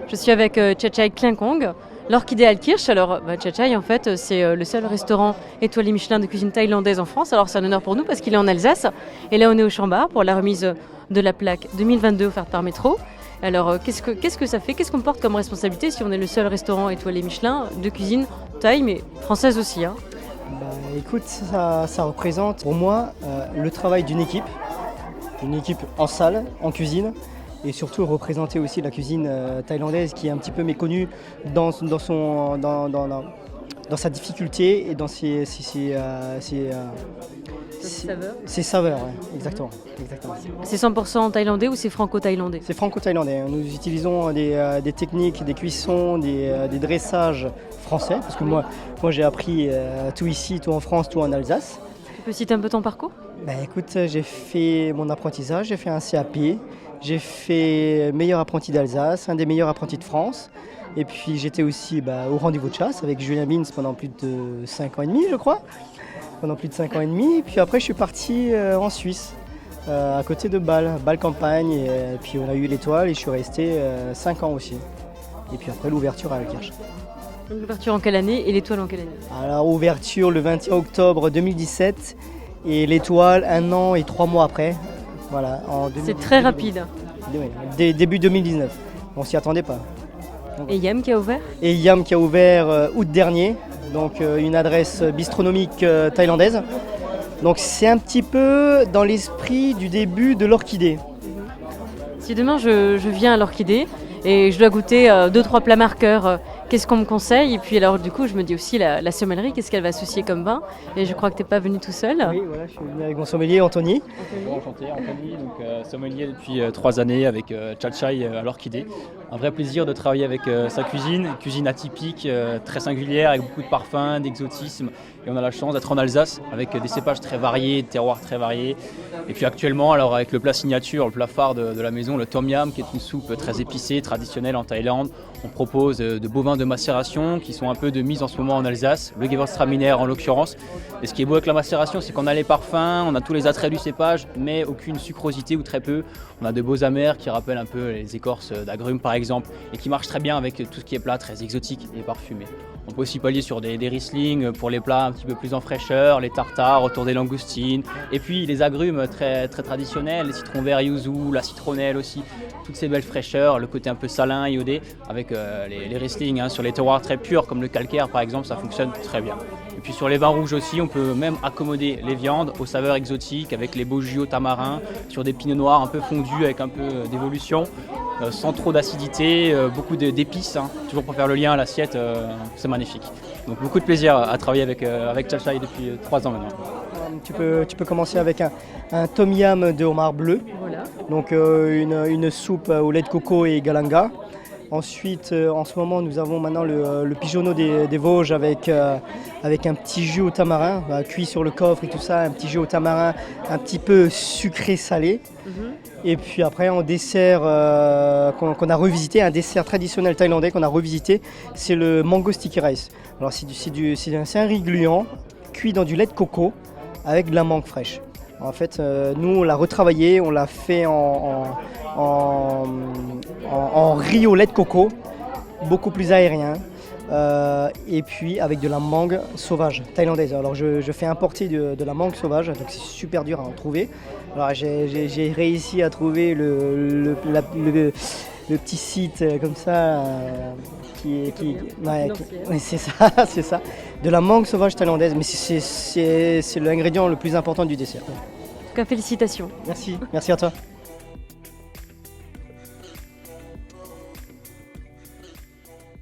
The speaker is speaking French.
Je suis avec Chachai Klinkong, l'Orchidée Alkirch. Alors, Chachai, en fait, c'est le seul restaurant étoilé Michelin de cuisine thaïlandaise en France. Alors, c'est un honneur pour nous parce qu'il est en Alsace. Et là, on est au Chambard pour la remise de la plaque 2022 offerte par Métro. Alors, qu'est-ce que ça fait? Qu'est-ce qu'on porte comme responsabilité si on est le seul restaurant étoilé Michelin de cuisine thaï, mais française aussi, hein? Écoute, ça représente pour moi le travail d'une équipe en salle, en cuisine, et surtout représenter aussi la cuisine thaïlandaise qui est un petit peu méconnue dans sa difficulté et dans ses saveurs. Ouais, exactement. C'est 100% thaïlandais ou c'est franco-thaïlandais? C'est franco-thaïlandais. Nous utilisons des techniques, des cuissons, des dressages français, parce que moi j'ai appris tout ici, tout en France, tout en Alsace. Tu peux citer un peu ton parcours? Écoute, j'ai fait mon apprentissage, j'ai fait un CAP, j'ai fait meilleur apprenti d'Alsace, un des meilleurs apprentis de France. Et puis j'étais aussi au rendez-vous de chasse avec Julien Bins pendant plus de 5 ans et demi, je crois. Et puis après je suis parti en Suisse, à côté de Bâle Campagne. Et puis on a eu l'étoile et je suis resté 5 ans aussi. Et puis après l'ouverture à Alkirch. L'ouverture en quelle année et l'étoile en quelle année? Alors, ouverture le 21 octobre 2017 et l'étoile 1 an et 3 mois après. Voilà, c'est très rapide. Début 2019. On s'y attendait pas. Et Yam qui a ouvert? Et Yam qui a ouvert août dernier, donc une adresse bistronomique thaïlandaise. Donc c'est un petit peu dans l'esprit du début de l'Orchidée. Si demain je viens à l'Orchidée et je dois goûter 2-3 plats marqueurs, qu'est-ce qu'on me conseille? Et puis alors du coup je me dis aussi la sommellerie, qu'est-ce qu'elle va associer comme vin? Et je crois que tu n'es pas venu tout seul. Oui, voilà, je suis venu avec mon sommelier Anthony. Bonjour, enchanté, Anthony, donc sommelier depuis 3 années avec Chachai à l'Orchidée. Un vrai plaisir de travailler avec sa cuisine atypique, très singulière, avec beaucoup de parfums, d'exotisme. Et on a la chance d'être en Alsace avec des cépages très variés, des terroirs très variés. Et puis actuellement, alors avec le plat signature, le plat phare de la maison, le tom yam, qui est une soupe très épicée, traditionnelle en Thaïlande. On propose de beaux vins de macération qui sont un peu de mise en ce moment en Alsace, le Gewürztraminer en l'occurrence. Et ce qui est beau avec la macération, c'est qu'on a les parfums, on a tous les attraits du cépage, mais aucune sucrosité ou très peu. On a de beaux amers qui rappellent un peu les écorces d'agrumes par exemple, et qui marchent très bien avec tout ce qui est plat très exotique et parfumé. On peut aussi pallier sur des Riesling pour les plats un petit peu plus en fraîcheur, les tartares autour des langoustines, et puis les agrumes très, très traditionnels, les citrons verts yuzu, la citronnelle aussi, toutes ces belles fraîcheurs, le côté un peu salin, iodé, avec les Riesling sur les terroirs très purs comme le calcaire par exemple, ça fonctionne très bien. Et puis sur les vins rouges aussi, on peut même accommoder les viandes aux saveurs exotiques avec les beaux jus au tamarin, sur des pinots noirs un peu fondus avec un peu d'évolution, sans trop d'acidité, beaucoup d'épices, toujours pour faire le lien à l'assiette, c'est magnifique. Donc beaucoup de plaisir à travailler avec Chachai depuis 3 ans maintenant. Tu peux commencer avec un tom yam de homard bleu, voilà. Donc une soupe au lait de coco et galanga. Ensuite, en ce moment, nous avons maintenant le pigeonneau des Vosges avec un petit jus au tamarin, cuit sur le coffre et tout ça, un petit jus au tamarin un petit peu sucré-salé. Et puis après, en dessert qu'on a revisité, un dessert traditionnel thaïlandais qu'on a revisité, c'est le mango sticky rice. Alors c'est un riz gluant cuit dans du lait de coco avec de la mangue fraîche. En fait, nous, on l'a retravaillé, on l'a fait en riz au lait de coco, beaucoup plus aérien, et puis avec de la mangue sauvage thaïlandaise. Alors je fais importer de la mangue sauvage, donc c'est super dur à en trouver. Alors j'ai réussi à trouver le petit site comme ça, c'est ça, de la mangue sauvage thaïlandaise, mais c'est l'ingrédient le plus important du dessert. En tout cas, félicitations. Merci à toi.